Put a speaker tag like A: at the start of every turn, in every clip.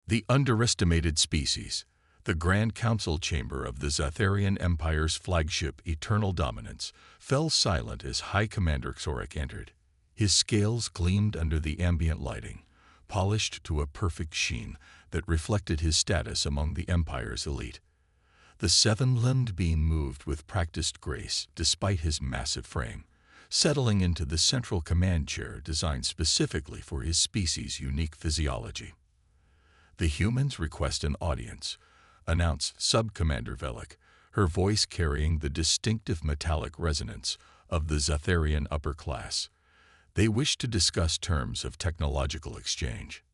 A: The underestimated species. The Grand Council chamber of the Zetheran Empire's flagship Eternal Dominance fell silent as High Commander Xorak entered. His scales gleamed under the ambient lighting, polished to a perfect sheen that reflected his status among the Empire's elite. The seven-limbed being moved with practiced grace despite his massive frame, settling into the central command chair designed specifically for his species' unique physiology. "The humans request an audience," announced Sub-Commander Velik, her voice carrying the distinctive metallic resonance of the Zetheran upper class. "They wish to discuss terms of technological exchange."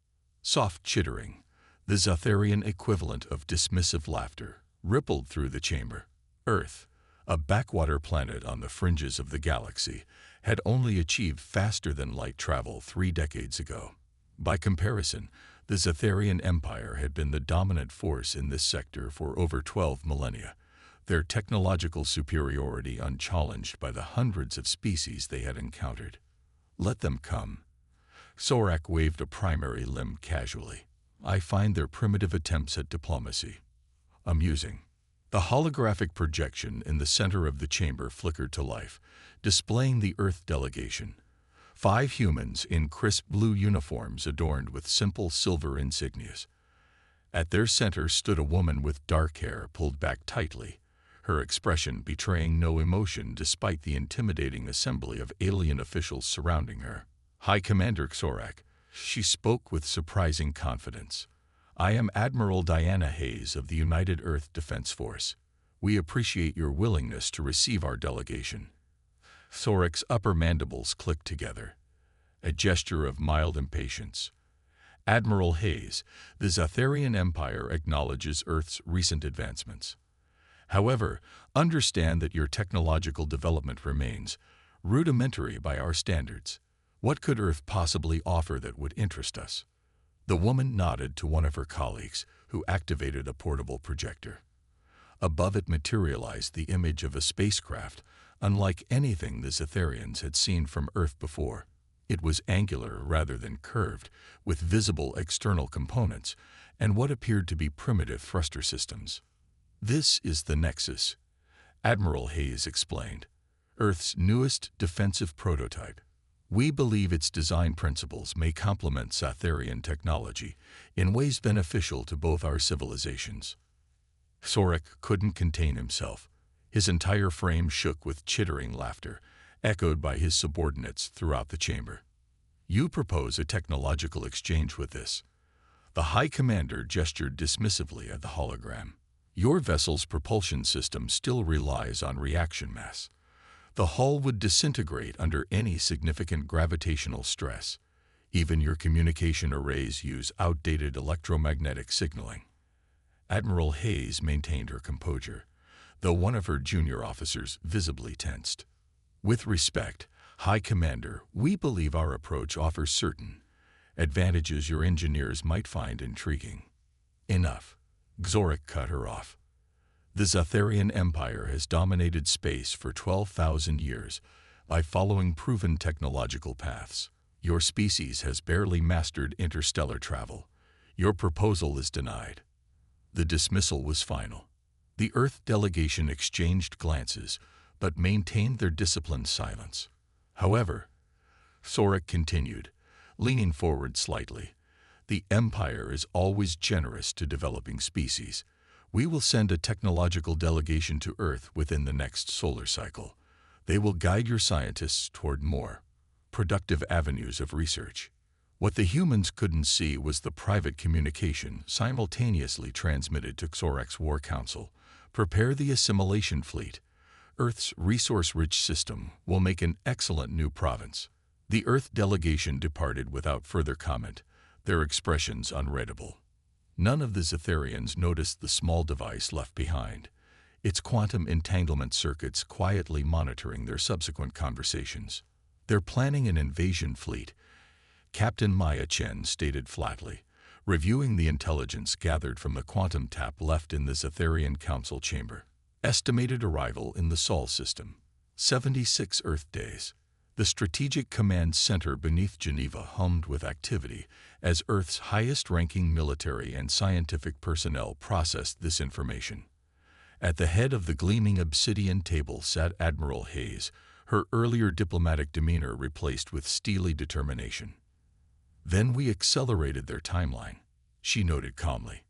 A: Soft chittering, the Zetheran equivalent of dismissive laughter, rippled through the chamber. Earth, a backwater planet on the fringes of the galaxy, had only achieved faster-than-light travel 3 decades ago. By comparison, the Zetheran Empire had been the dominant force in this sector for over 12 millennia, their technological superiority unchallenged by the hundreds of species they had encountered. "Let them come." Xorak waved a primary limb casually. "I find their primitive attempts at diplomacy amusing." The holographic projection in the center of the chamber flickered to life, displaying the Earth delegation. 5 humans in crisp blue uniforms adorned with simple silver insignias. At their center stood a woman with dark hair pulled back tightly, her expression betraying no emotion despite the intimidating assembly of alien officials surrounding her. "High Commander Xorak," she spoke with surprising confidence. "I am Admiral Diana Hayes of the United Earth Defense Force. We appreciate your willingness to receive our delegation." Xorak's upper mandibles clicked together, a gesture of mild impatience. "Admiral Hayes, the Zetheran Empire acknowledges Earth's recent advancements. However, understand that your technological development remains rudimentary by our standards. What could Earth possibly offer that would interest us?" The woman nodded to one of her colleagues, who activated a portable projector. Above it materialized the image of a spacecraft, unlike anything the Zetherians had seen from Earth before. It was angular rather than curved, with visible external components and what appeared to be primitive thruster systems. "This is the Nexus," Admiral Hayes explained, "Earth's newest defensive prototype. We believe its design principles may complement Zetheran technology in ways beneficial to both our civilizations." Xorak couldn't contain himself. His entire frame shook with chittering laughter, echoed by his subordinates throughout the chamber. "You propose a technological exchange with this?" The High Commander gestured dismissively at the hologram. "Your vessel's propulsion system still relies on reaction mass. The hull would disintegrate under any significant gravitational stress. Even your communication arrays use outdated electromagnetic signaling." Admiral Hayes maintained her composure, though one of her junior officers visibly tensed. "With respect, High Commander, we believe our approach offers certain advantages your engineers might find intriguing." "Enough," Xorak cut her off. "The Zetheran Empire has dominated space for 12,000 years by following proven technological paths. Your species has barely mastered interstellar travel. Your proposal is denied." The dismissal was final. The Earth delegation exchanged glances, but maintained their disciplined silence. "However," Xorak continued, leaning forward slightly, "the Empire is always generous to developing species. We will send a technological delegation to Earth within the next solar cycle. They will guide your scientists toward more productive avenues of research." What the humans couldn't see was the private communication simultaneously transmitted to Xorak's War Council. "Prepare the assimilation fleet. Earth's resource-rich system will make an excellent new province." The Earth delegation departed without further comment, their expressions unreadable. None of the Zetherians noticed the small device left behind, its quantum entanglement circuits quietly monitoring their subsequent conversations. "They're planning an invasion fleet," Captain Maya Chen stated flatly, reviewing the intelligence gathered from the quantum tap left in the Zetheran Council chamber. "Estimated arrival in the Sol system, 76 Earth days." The Strategic Command Center beneath Geneva hummed with activity as Earth's highest-ranking military and scientific personnel processed this information. At the head of the gleaming obsidian table sat Admiral Hayes, her earlier diplomatic demeanor replaced with steely determination. "Then we accelerated their timeline," she noted calmly.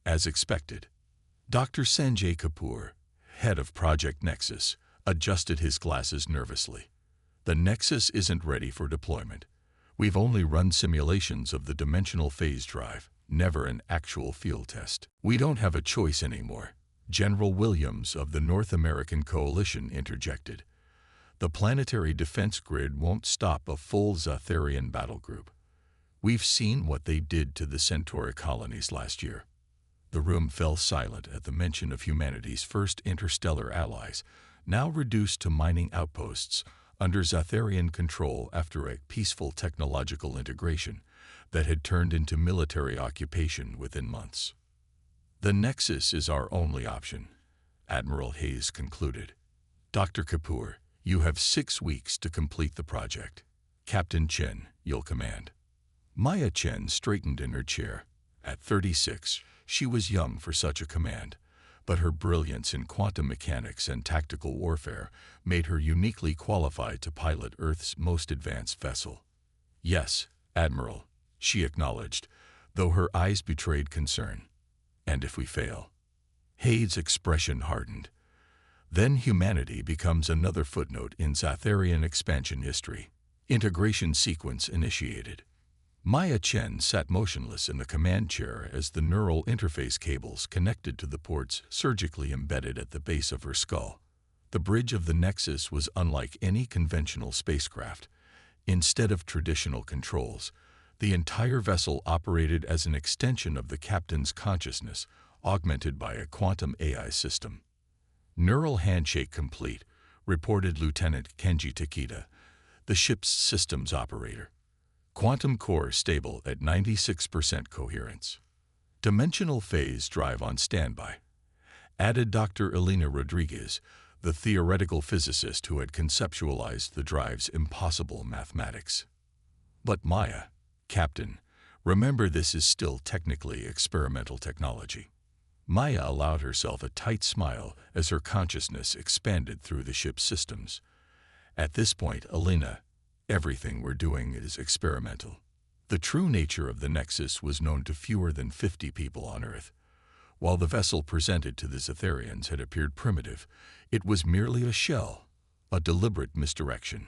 A: "As expected." Dr. Sanjay Kapoor, head of Project Nexus, adjusted his glasses nervously. "The Nexus isn't ready for deployment. We've only run simulations of the dimensional phase drive, never an actual field test." "We don't have a choice anymore," General Williams of the North American Coalition interjected. "The planetary defense grid won't stop a full Zetheran battle group. We've seen what they did to the Centauri colonies last year." The room fell silent at the mention of humanity's first interstellar allies, now reduced to mining outposts under Zetheran control after a peaceful technological integration that had turned into military occupation within months. "The Nexus is our only option," Admiral Hayes concluded. "Dr. Kapoor, you have 6 weeks to complete the project. Captain Chen, you'll command." Maya Chen straightened in her chair. At 36, she was young for such a command, but her brilliance in quantum mechanics and tactical warfare made her uniquely qualified to pilot Earth's most advanced vessel. "Yes, Admiral," she acknowledged, though her eyes betrayed concern. "And if we fail?" Hayes' expression hardened. "Then humanity becomes another footnote in Zetheran expansion history. Integration sequence initiated." Maya Chen sat motionless in the command chair as the neural interface cables connected to the ports surgically embedded at the base of her skull. The bridge of the Nexus was unlike any conventional spacecraft. Instead of traditional controls, the entire vessel operated as an extension of the captain's consciousness, augmented by a quantum AI system. "Neural handshake complete," reported Lieutenant Kenji Takeda, the ship's systems operator. "Quantum core stable at 96% coherence. Dimensional phase drive on standby," added Dr. Elena Rodriguez, the theoretical physicist who had conceptualized the drive's impossible mathematics. "But Maya, Captain, remember this is still technically experimental technology." Maya allowed herself a tight smile as her consciousness expanded through the ship's systems. "At this point, Elena, everything we're doing is experimental." The true nature of the Nexus was known to fewer than 50 people on Earth. While the vessel presented to the Zetherians had appeared primitive, it was merely a shell, a deliberate misdirection.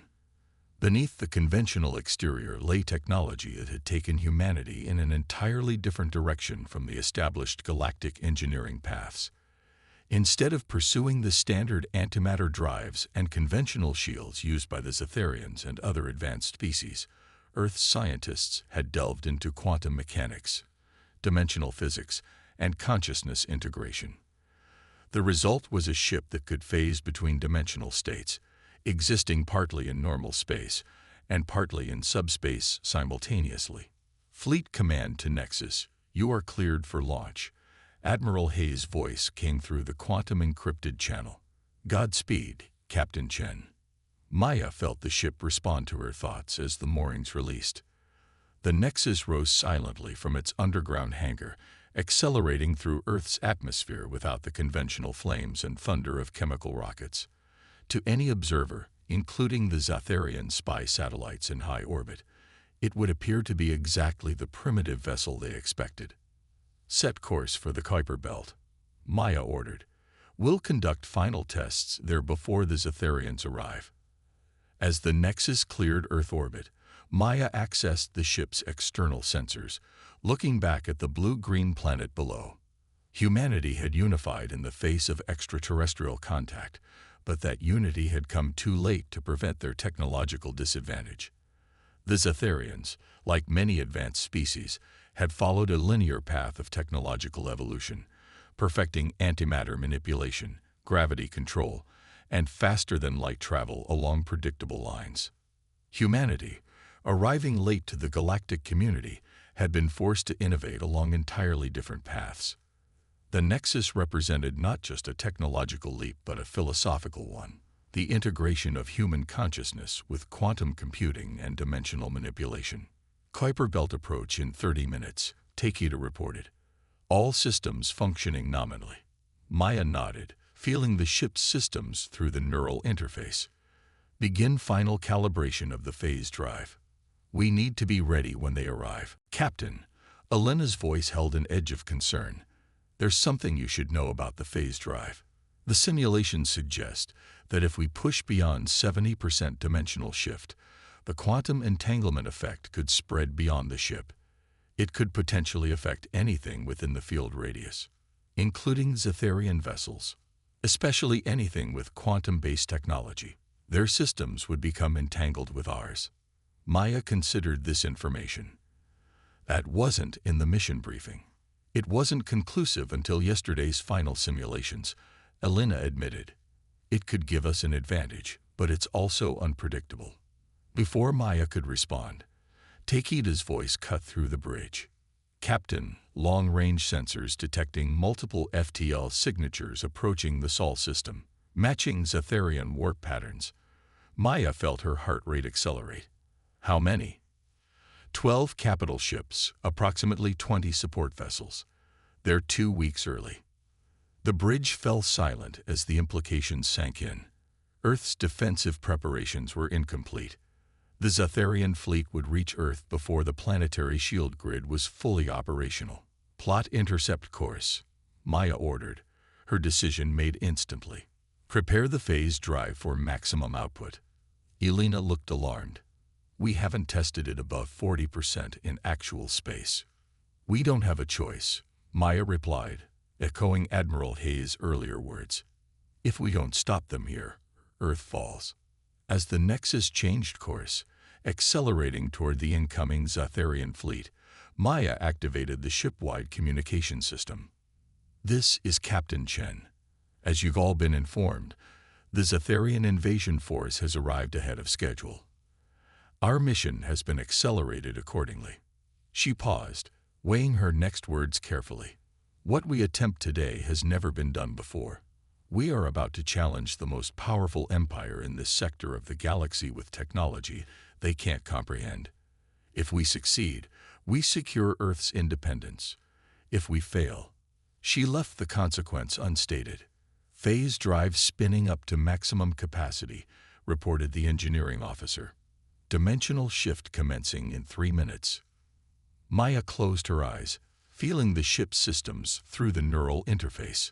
A: Beneath the conventional exterior lay technology that had taken humanity in an entirely different direction from the established galactic engineering paths. Instead of pursuing the standard antimatter drives and conventional shields used by the Zetherians and other advanced species, Earth's scientists had delved into quantum mechanics, dimensional physics, and consciousness integration. The result was a ship that could phase between dimensional states, existing partly in normal space and partly in subspace simultaneously. "Fleet Command to Nexus, you are cleared for launch." Admiral Hayes' voice came through the quantum-encrypted channel. "Godspeed, Captain Chen." Maya felt the ship respond to her thoughts as the moorings released. The Nexus rose silently from its underground hangar, accelerating through Earth's atmosphere without the conventional flames and thunder of chemical rockets. To any observer, including the Zetherian spy satellites in high orbit, it would appear to be exactly the primitive vessel they expected. "Set course for the Kuiper Belt," Maya ordered. "We'll conduct final tests there before the Zetherians arrive." As the Nexus cleared Earth orbit, Maya accessed the ship's external sensors, looking back at the blue-green planet below. Humanity had unified in the face of extraterrestrial contact, but that unity had come too late to prevent their technological disadvantage. The Zetherians, like many advanced species, had followed a linear path of technological evolution, perfecting antimatter manipulation, gravity control, and faster-than-light travel along predictable lines. Humanity, arriving late to the galactic community, had been forced to innovate along entirely different paths. The Nexus represented not just a technological leap but a philosophical one. the integration of human consciousness with quantum computing and dimensional manipulation. Kuiper Belt approach in 30 minutes, Takeda reported. All systems functioning nominally. Maya nodded, feeling the ship's systems through the neural interface. Begin final calibration of the phase drive. We need to be ready when they arrive. Captain, Elena's voice held an edge of concern. There's something you should know about the phase drive. The simulations suggest that if we push beyond 70% dimensional shift, the quantum entanglement effect could spread beyond the ship. It could potentially affect anything within the field radius, including Zetheran vessels, especially anything with quantum-based technology. Their systems would become entangled with ours. Maya considered this information. That wasn't in the mission briefing. It wasn't conclusive until yesterday's final simulations, Elena admitted. It could give us an advantage, but it's also unpredictable. Before Maya could respond, Takeda's voice cut through the bridge. Captain, long-range sensors detecting multiple FTL signatures approaching the Sol system, matching Zetheran warp patterns. Maya felt her heart rate accelerate. How many? 12 capital ships, approximately 20 support vessels. They're 2 weeks early. The bridge fell silent as the implications sank in. Earth's defensive preparations were incomplete. The Zetheran fleet would reach Earth before the planetary shield grid was fully operational. Plot intercept course, Maya ordered, her decision made instantly. Prepare the phase drive for maximum output. Elena looked alarmed. We haven't tested it above 40% in actual space. We don't have a choice, Maya replied, echoing Admiral Hayes' earlier words. If we don't stop them here, Earth falls. As the Nexus changed course, accelerating toward the incoming Zetheran fleet, Maya activated the ship-wide communication system. This is Captain Chen. As you've all been informed, the Zetheran invasion force has arrived ahead of schedule. Our mission has been accelerated accordingly. She paused, weighing her next words carefully. What we attempt today has never been done before. We are about to challenge the most powerful empire in this sector of the galaxy with technology they can't comprehend. If we succeed, we secure Earth's independence. If we fail, she left the consequence unstated. Phase drive spinning up to maximum capacity, reported the engineering officer. Dimensional shift commencing in 3 minutes. Maya closed her eyes, feeling the ship's systems through the neural interface.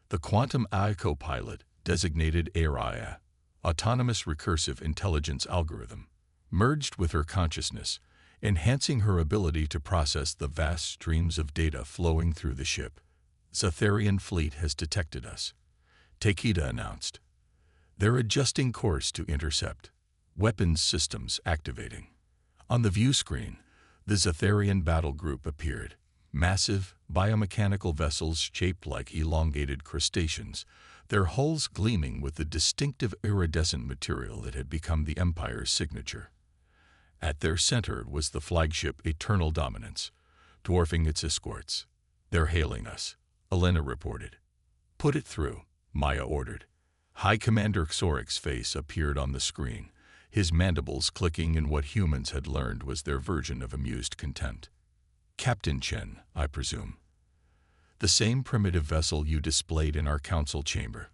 A: The quantum AI co-pilot, designated ARIA, autonomous recursive intelligence algorithm, merged with her consciousness, enhancing her ability to process the vast streams of data flowing through the ship. Zetheran fleet has detected us, Takeda announced. They're adjusting course to intercept. Weapons systems activating. On the view screen, the Zetheran battle group appeared. Massive, biomechanical vessels shaped like elongated crustaceans, their hulls gleaming with the distinctive iridescent material that had become the Empire's signature. At their center was the flagship Eternal Dominance, dwarfing its escorts. They're hailing us, Elena reported. Put it through, Maya ordered. High Commander Xorik's face appeared on the screen, his mandibles clicking in what humans had learned was their version of amused contempt. Captain Chen, I presume. The same primitive vessel you displayed in our council chamber.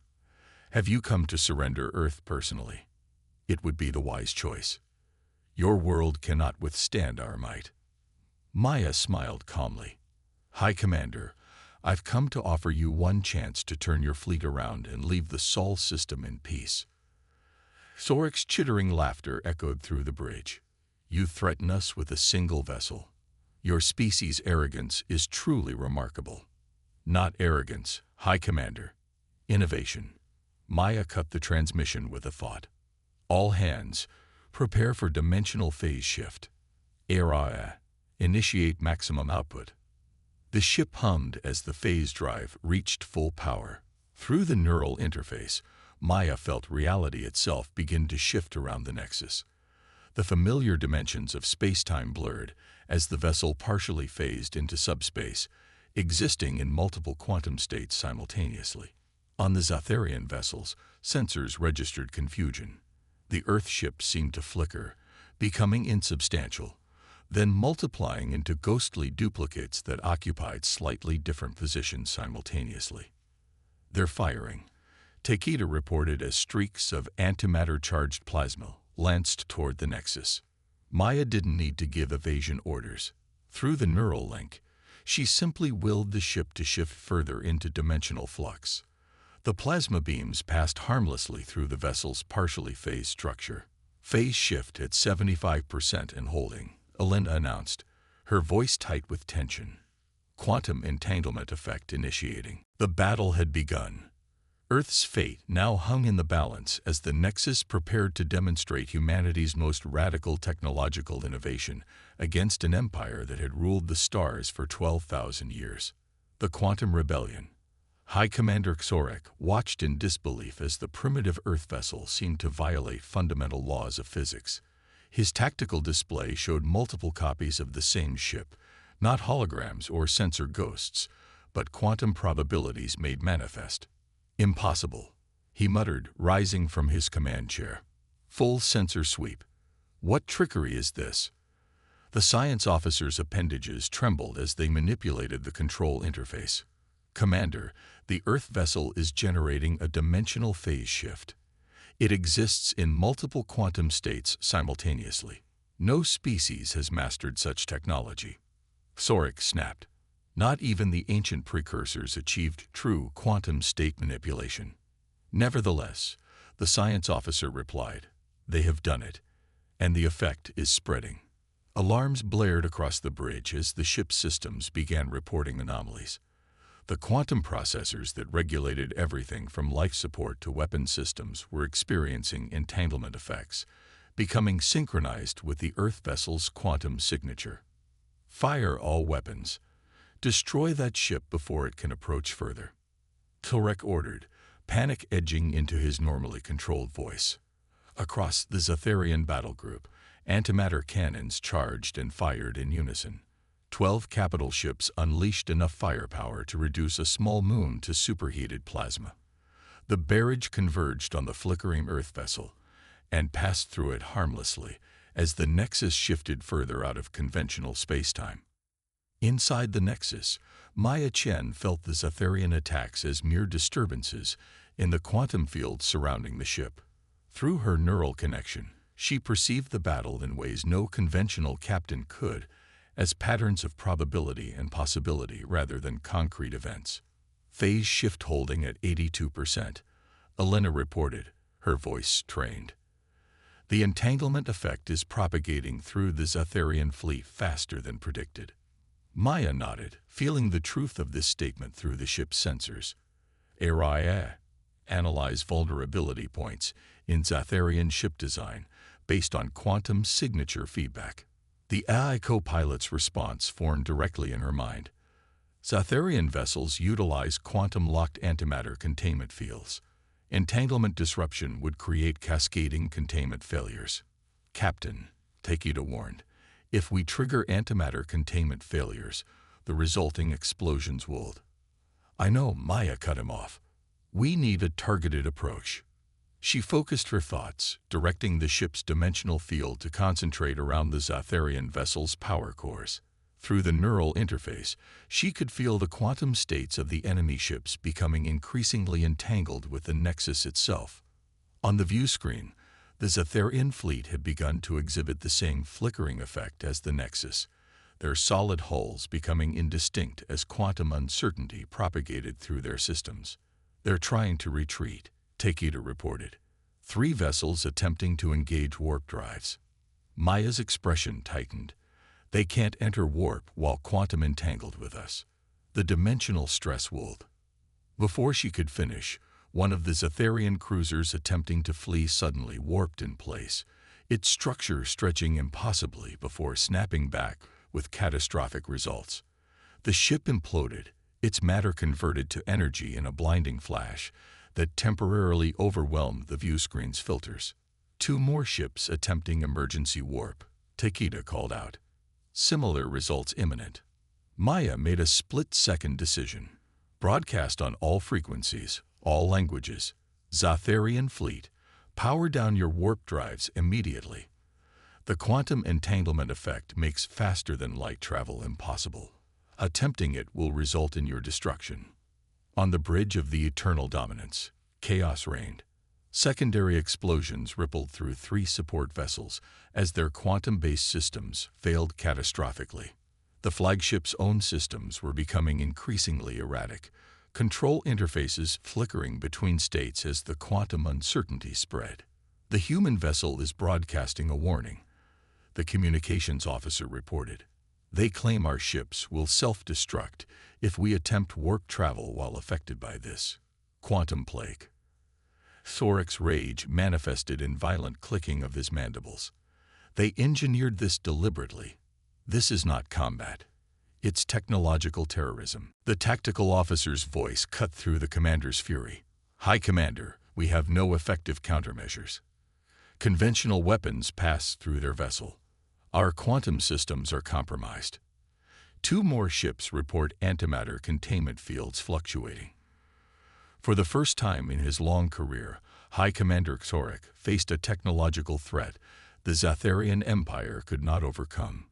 A: Have you come to surrender Earth personally? It would be the wise choice. Your world cannot withstand our might. Maya smiled calmly. High Commander, I've come to offer you one chance to turn your fleet around and leave the Sol system in peace. Xorik's chittering laughter echoed through the bridge. You threaten us with a single vessel. Your species' arrogance is truly remarkable. Not arrogance, High Commander. Innovation. Maya cut the transmission with a thought. All hands, prepare for dimensional phase shift. ARIA, initiate maximum output. The ship hummed as the phase drive reached full power. Through the neural interface, Maya felt reality itself begin to shift around the Nexus. The familiar dimensions of space-time blurred as the vessel partially phased into subspace, existing in multiple quantum states simultaneously. On the Zetheran vessels, sensors registered confusion. The Earth ship seemed to flicker, becoming insubstantial, then multiplying into ghostly duplicates that occupied slightly different positions simultaneously. Their firing, Takeda reported as streaks of antimatter-charged plasma, lanced toward the Nexus. Maya didn't need to give evasion orders. Through the neural link, she simply willed the ship to shift further into dimensional flux. The plasma beams passed harmlessly through the vessel's partially phased structure. Phase shift at 75% and holding, Elena announced, her voice tight with tension. Quantum entanglement effect initiating. The battle had begun. Earth's fate now hung in the balance as the Nexus prepared to demonstrate humanity's most radical technological innovation against an empire that had ruled the stars for 12,000 years. The Quantum Rebellion. High Commander Xorek watched in disbelief as the primitive Earth vessel seemed to violate fundamental laws of physics. His tactical display showed multiple copies of the same ship, not holograms or sensor ghosts, but quantum probabilities made manifest. Impossible, he muttered, rising from his command chair. Full sensor sweep. What trickery is this? The science officer's appendages trembled as they manipulated the control interface. Commander, the Earth vessel is generating a dimensional phase shift. It exists in multiple quantum states simultaneously. No species has mastered such technology. Xorek snapped. Not even the ancient precursors achieved true quantum state manipulation. Nevertheless, the science officer replied, they have done it, and the effect is spreading. Alarms blared across the bridge as the ship's systems began reporting anomalies. The quantum processors that regulated everything from life support to weapon systems were experiencing entanglement effects, becoming synchronized with the Earth vessel's quantum signature. Fire all weapons. Destroy that ship before it can approach further. Xorek ordered, panic edging into his normally controlled voice. Across the Zetheran battle group, antimatter cannons charged and fired in unison. 12 capital ships unleashed enough firepower to reduce a small moon to superheated plasma. The barrage converged on the flickering Earth vessel and passed through it harmlessly as the Nexus shifted further out of conventional spacetime. Inside the Nexus, Maya Chen felt the Zetheran attacks as mere disturbances in the quantum field surrounding the ship. Through her neural connection, she perceived the battle in ways no conventional captain could, as patterns of probability and possibility rather than concrete events. Phase shift holding at 82%, Elena reported, her voice strained. The entanglement effect is propagating through the Zetheran fleet faster than predicted. Maya nodded, feeling the truth of this statement through the ship's sensors. ARIA. Analyze vulnerability points in Zetheran ship design based on quantum signature feedback. The AI co-pilot's response formed directly in her mind. Zetheran vessels utilize quantum-locked antimatter containment fields. Entanglement disruption would create cascading containment failures. Captain, Takeda warned, if we trigger antimatter containment failures, the resulting explosions will. I know, Maya cut him off. We need a targeted approach. She focused her thoughts, directing the ship's dimensional field to concentrate around the Zetheran vessel's power cores. Through the neural interface, she could feel the quantum states of the enemy ships becoming increasingly entangled with the Nexus itself. On the view screen, the Zetheran fleet had begun to exhibit the same flickering effect as the Nexus, their solid hulls becoming indistinct as quantum uncertainty propagated through their systems. They're trying to retreat, Takeda reported. 3 vessels attempting to engage warp drives. Maya's expression tightened. They can't enter warp while quantum entangled with us. The dimensional stress will. Before she could finish, one of the Zetheran cruisers attempting to flee suddenly warped in place, its structure stretching impossibly before snapping back with catastrophic results. The ship imploded, its matter converted to energy in a blinding flash that temporarily overwhelmed the view screen's filters. 2 more ships attempting emergency warp, Takeda called out. Similar results imminent. Maya made a split-second decision. Broadcast on all frequencies, all languages. Zetheran fleet, power down your warp drives immediately. The quantum entanglement effect makes faster-than-light travel impossible. Attempting it will result in your destruction. On the bridge of the eternal dominance, chaos reigned. Secondary explosions rippled through 3 support vessels as their quantum-based systems failed catastrophically. The flagship's own systems were becoming increasingly erratic, control interfaces flickering between states as the quantum uncertainty spread. The human vessel is broadcasting a warning, the communications officer reported. They claim our ships will self-destruct if we attempt warp travel while affected by this quantum plague. Thorek's rage manifested in violent clicking of his mandibles. They engineered this deliberately. This is not combat. It's technological terrorism. The tactical officer's voice cut through the commander's fury. High Commander, we have no effective countermeasures. Conventional weapons pass through their vessel. Our quantum systems are compromised. 2 more ships report antimatter containment fields fluctuating. For the first time in his long career, High Commander Thorek faced a technological threat the Zetheran Empire could not overcome.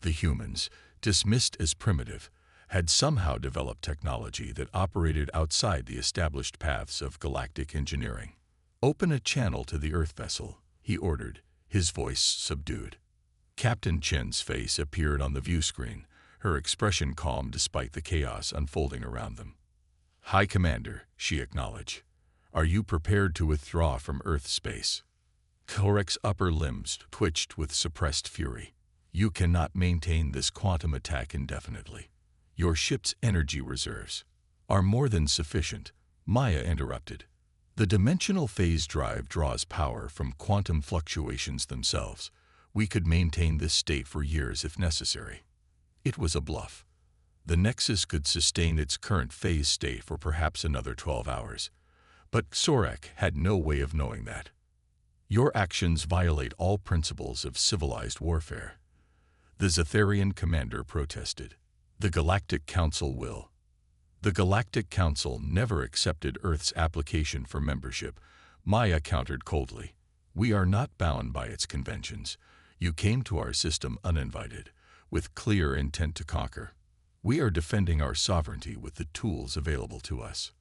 A: The humans, dismissed as primitive, had somehow developed technology that operated outside the established paths of galactic engineering. Open a channel to the Earth vessel, he ordered, his voice subdued. Captain Chen's face appeared on the view screen, her expression calm despite the chaos unfolding around them. High Commander, she acknowledged, are you prepared to withdraw from Earth space? Thorek's upper limbs twitched with suppressed fury. You cannot maintain this quantum attack indefinitely. Your ship's energy reserves are more than sufficient, Maya interrupted. The dimensional phase drive draws power from quantum fluctuations themselves. We could maintain this state for years if necessary. It was a bluff. The Nexus could sustain its current phase state for perhaps another 12 hours. But Thorek had no way of knowing that. Your actions violate all principles of civilized warfare. The Zetheran commander protested. The Galactic Council will. The Galactic Council never accepted Earth's application for membership, Maya countered coldly. We are not bound by its conventions. You came to our system uninvited, with clear intent to conquer. We are defending our sovereignty with the tools available to us.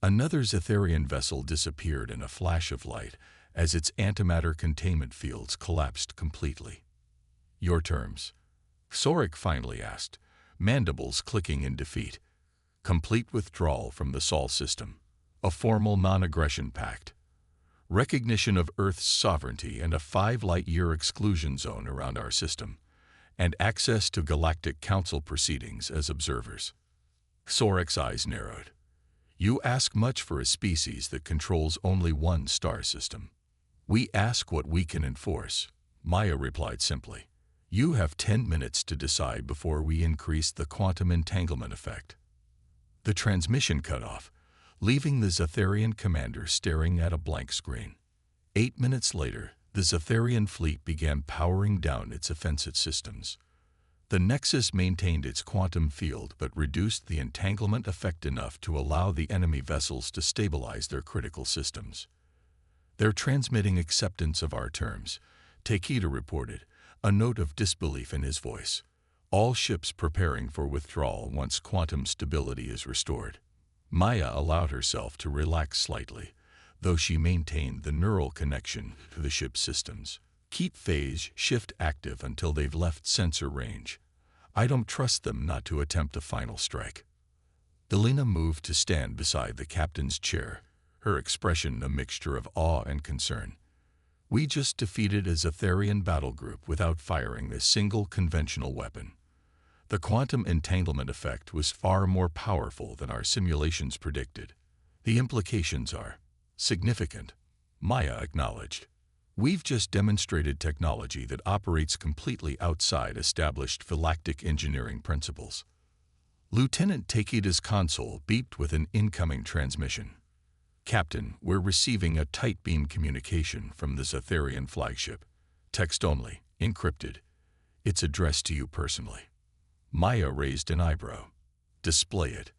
A: Another Zetheran vessel disappeared in a flash of light as its antimatter containment fields collapsed completely. Your terms? Thorek finally asked, mandibles clicking in defeat. Complete withdrawal from the Sol system. A formal non-aggression pact. Recognition of Earth's sovereignty and a 5-light-year exclusion zone around our system, and access to Galactic Council proceedings as observers. Thorek's eyes narrowed. You ask much for a species that controls only one star system. We ask what we can enforce, Maya replied simply. You have 10 minutes to decide before we increase the quantum entanglement effect. The transmission cut off, leaving the Zetheran commander staring at a blank screen. 8 minutes later, the Zetheran fleet began powering down its offensive systems. The Nexus maintained its quantum field but reduced the entanglement effect enough to allow the enemy vessels to stabilize their critical systems. They're transmitting acceptance of our terms, Takeda reported, a note of disbelief in his voice. All ships preparing for withdrawal once quantum stability is restored. Maya allowed herself to relax slightly, though she maintained the neural connection to the ship's systems. Keep phase shift active until they've left sensor range. I don't trust them not to attempt a final strike. Delina moved to stand beside the captain's chair, her expression a mixture of awe and concern. We just defeated a Zetheran battle group without firing a single conventional weapon. The quantum entanglement effect was far more powerful than our simulations predicted. The implications are significant, Maya acknowledged. We've just demonstrated technology that operates completely outside established galactic engineering principles. Lieutenant Takeda's console beeped with an incoming transmission. Captain, we're receiving a tight beam communication from the Zetheran flagship. Text only, encrypted. It's addressed to you personally. Maya raised an eyebrow. Display it.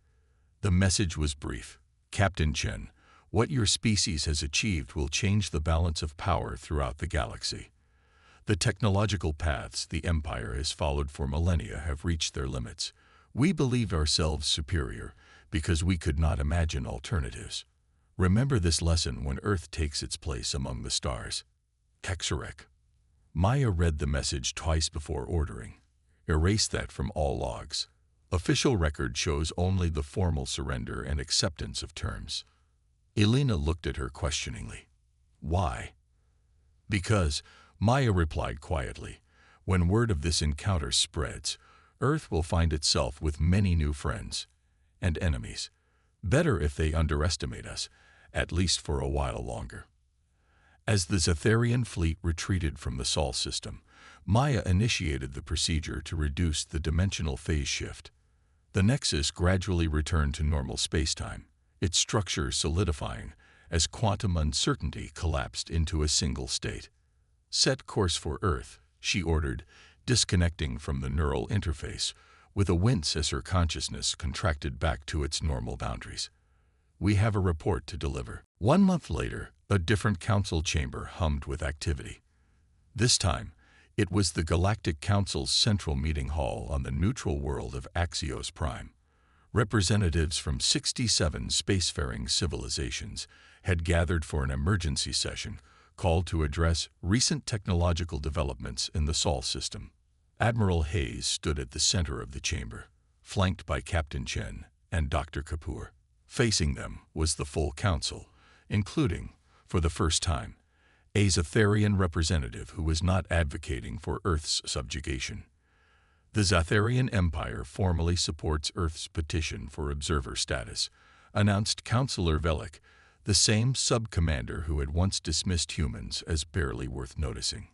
A: The message was brief. Captain Chen, What your species has achieved will change the balance of power throughout the galaxy. The technological paths the Empire has followed for millennia have reached their limits. We believed ourselves superior because we could not imagine alternatives. Remember this lesson when Earth takes its place among the stars. Hexarek. Maya read the message twice before ordering. Erase that from all logs. Official record shows only the formal surrender and acceptance of terms. Elena looked at her questioningly. Why? Because, Maya replied quietly, when word of this encounter spreads, Earth will find itself with many new friends and enemies. Better if they underestimate us, at least for a while longer. As the Zetheran fleet retreated from the Sol system, Maya initiated the procedure to reduce the dimensional phase shift. The Nexus gradually returned to normal spacetime, its structure solidifying as quantum uncertainty collapsed into a single state. Set course for Earth, she ordered, disconnecting from the neural interface, with a wince as her consciousness contracted back to its normal boundaries. We have a report to deliver. 1 month later, a different council chamber hummed with activity. This time, it was the Galactic Council's central meeting hall on the neutral world of Axios Prime. Representatives from 67 spacefaring civilizations had gathered for an emergency session called to address recent technological developments in the Sol system. Admiral Hayes stood at the center of the chamber, flanked by Captain Chen and Dr. Kapoor. Facing them was the full council, including, for the first time, a Zetheran representative who was not advocating for Earth's subjugation. The Zetheran Empire formally supports Earth's petition for observer status, announced Councillor Velik, the same sub-commander who had once dismissed humans as barely worth noticing.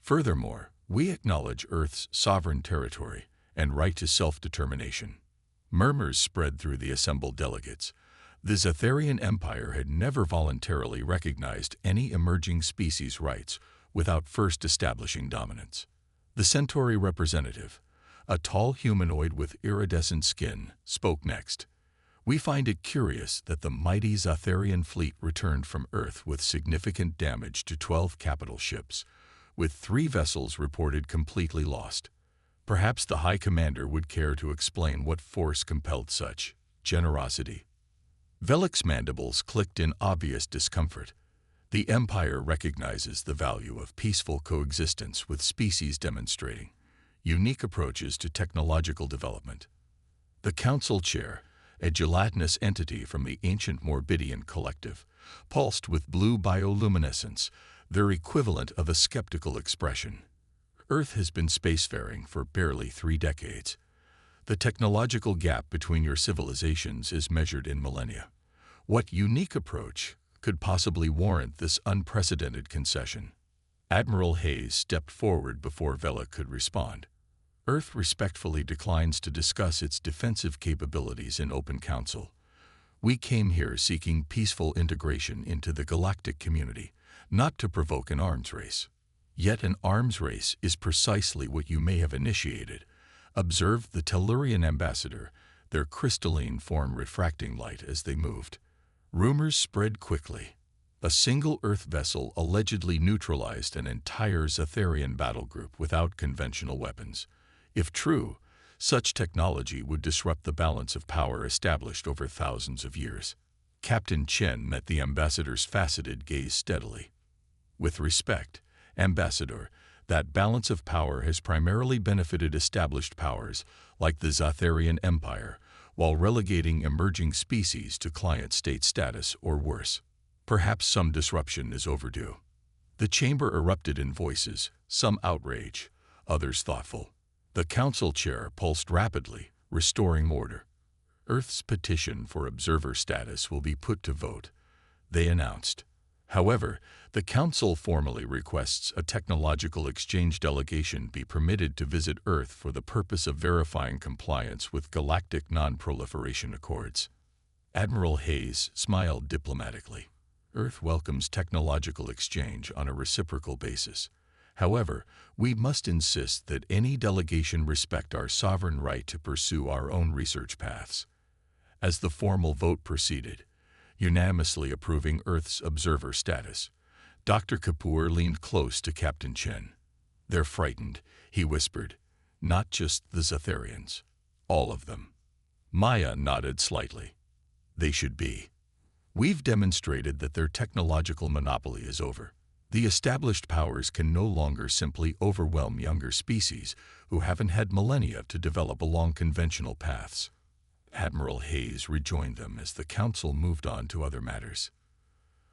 A: Furthermore, we acknowledge Earth's sovereign territory and right to self-determination. Murmurs spread through the assembled delegates. The Zetheran Empire had never voluntarily recognized any emerging species' rights without first establishing dominance. The Centauri representative, a tall humanoid with iridescent skin, spoke next. We find it curious that the mighty Zetheran fleet returned from Earth with significant damage to 12 capital ships, with 3 vessels reported completely lost. Perhaps the High Commander would care to explain what force compelled such generosity. Velik's mandibles clicked in obvious discomfort. The Empire recognizes the value of peaceful coexistence with species demonstrating unique approaches to technological development. The Council Chair, a gelatinous entity from the ancient Morbidian collective, pulsed with blue bioluminescence, their equivalent of a skeptical expression. Earth has been spacefaring for barely 3 decades. The technological gap between your civilizations is measured in millennia. What unique approach could possibly warrant this unprecedented concession? Admiral Hayes stepped forward before Velik could respond. Earth respectfully declines to discuss its defensive capabilities in open council. We came here seeking peaceful integration into the galactic community, not to provoke an arms race. Yet an arms race is precisely what you may have initiated, observed the Tellurian ambassador, their crystalline form refracting light as they moved. Rumors spread quickly. A single Earth vessel allegedly neutralized an entire Zetheran battle group without conventional weapons. If true, such technology would disrupt the balance of power established over thousands of years. Captain Chen met the ambassador's faceted gaze steadily. With respect, Ambassador, that balance of power has primarily benefited established powers like the Zetheran Empire, while relegating emerging species to client state status or worse. Perhaps some disruption is overdue. The chamber erupted in voices, some outrage, others thoughtful. The council chair pulsed rapidly, restoring order. Earth's petition for observer status will be put to vote, they announced. However, the Council formally requests a technological exchange delegation be permitted to visit Earth for the purpose of verifying compliance with galactic non-proliferation accords. Admiral Hayes smiled diplomatically. Earth welcomes technological exchange on a reciprocal basis. However, we must insist that any delegation respect our sovereign right to pursue our own research paths. As the formal vote proceeded, unanimously approving Earth's observer status. Dr. Kapoor leaned close to Captain Chen. "They're frightened," he whispered. "Not just the Zetharians. All of them." Maya nodded slightly. "They should be. We've demonstrated that their technological monopoly is over. The established powers can no longer simply overwhelm younger species who haven't had millennia to develop along conventional paths." Admiral Hayes rejoined them as the Council moved on to other matters.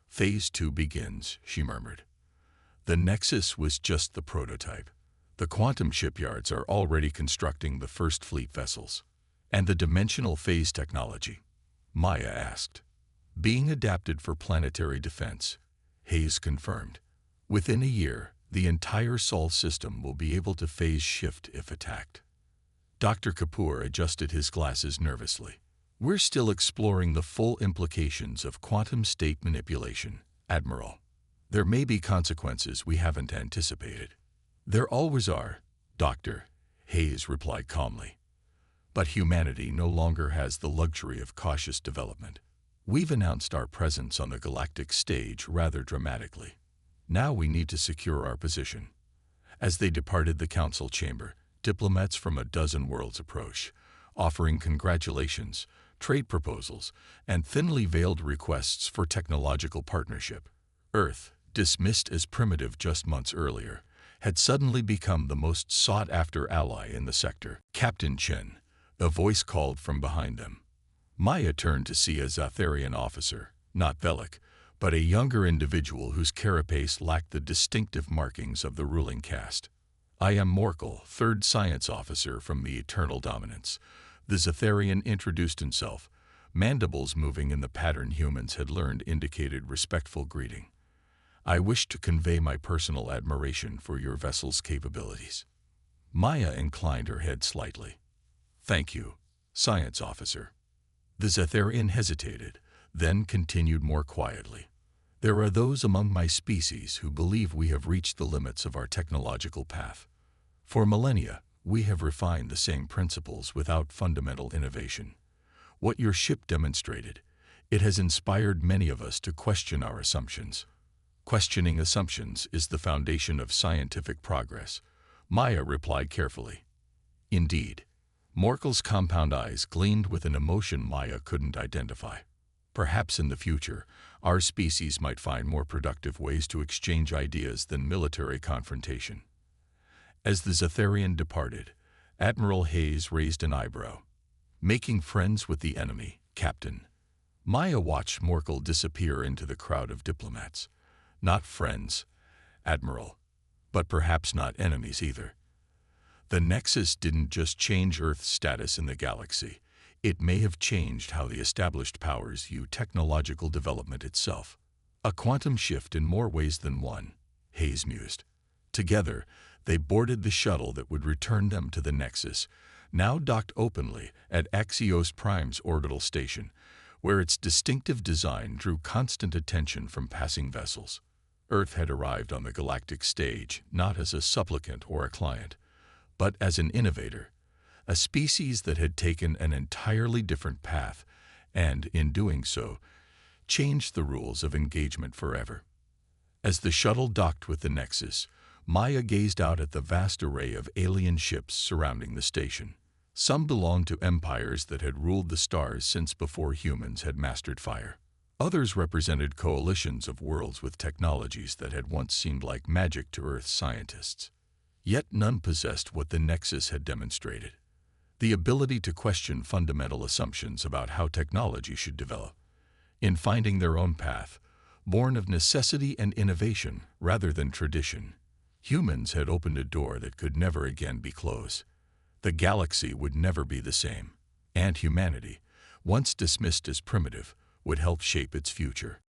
A: "Phase 2 begins," she murmured. "The Nexus was just the prototype. The quantum shipyards are already constructing the first fleet vessels." "And the dimensional phase technology?" Maya asked. "Being adapted for planetary defense," Hayes confirmed. "Within a year, the entire Sol system will be able to phase shift if attacked." Dr. Kapoor adjusted his glasses nervously. "We're still exploring the full implications of quantum state manipulation, Admiral. There may be consequences we haven't anticipated." "There always are, Doctor," Hayes replied calmly. "But humanity no longer has the luxury of cautious development. We've announced our presence on the galactic stage rather dramatically. Now we need to secure our position." As they departed the council chamber, diplomats from a dozen worlds approached, offering congratulations, trade proposals, and thinly veiled requests for technological partnership. Earth, dismissed as primitive just months earlier, had suddenly become the most sought-after ally in the sector. "Captain Chen," a voice called from behind them. Maya turned to see a Zetharian officer, not Velik, but a younger individual whose carapace lacked the distinctive markings of the ruling caste. "I am Morkel, 3rd Science Officer from the Eternal Dominance." The Zetheran introduced himself, mandibles moving in the pattern humans had learned indicated respectful greeting. "I wish to convey my personal admiration for your vessel's capabilities." Maya inclined her head slightly. "Thank you, Science Officer." The Zetheran hesitated, then continued more quietly. "There are those among my species who believe we have reached the limits of our technological path. For millennia, we have refined the same principles without fundamental innovation. What your ship demonstrated, it has inspired many of us to question our assumptions. Questioning assumptions is the foundation of scientific progress," Maya replied carefully. "Indeed." Morkel's compound eyes gleamed with an emotion Maya couldn't identify. "Perhaps in the future, our species might find more productive ways to exchange ideas than military confrontation." As the Zetheran departed, Admiral Hayes raised an eyebrow. "Making friends with the enemy, Captain." Maya watched Morkel disappear into the crowd of diplomats. "Not friends, Admiral, but perhaps not enemies either. The Nexus didn't just change Earth's status in the galaxy. It may have changed how the established powers view technological development itself. A quantum shift in more ways than one," Hayes mused. Together, they boarded the shuttle that would return them to the Nexus, now docked openly at Axios Prime's orbital station, where its distinctive design drew constant attention from passing vessels. Earth had arrived on the galactic stage not as a supplicant or a client, but as an innovator, a species that had taken an entirely different path and, in doing so, changed the rules of engagement forever. As the shuttle docked with the Nexus, Maya gazed out at the vast array of alien ships surrounding the station. Some belonged to empires that had ruled the stars since before humans had mastered fire. Others represented coalitions of worlds with technologies that had once seemed like magic to Earth's scientists. Yet none possessed what the Nexus had demonstrated: the ability to question fundamental assumptions about how technology should develop. In finding their own path, born of necessity and innovation rather than tradition, humans had opened a door that could never again be closed. The galaxy would never be the same, and humanity, once dismissed as primitive, would help shape its future.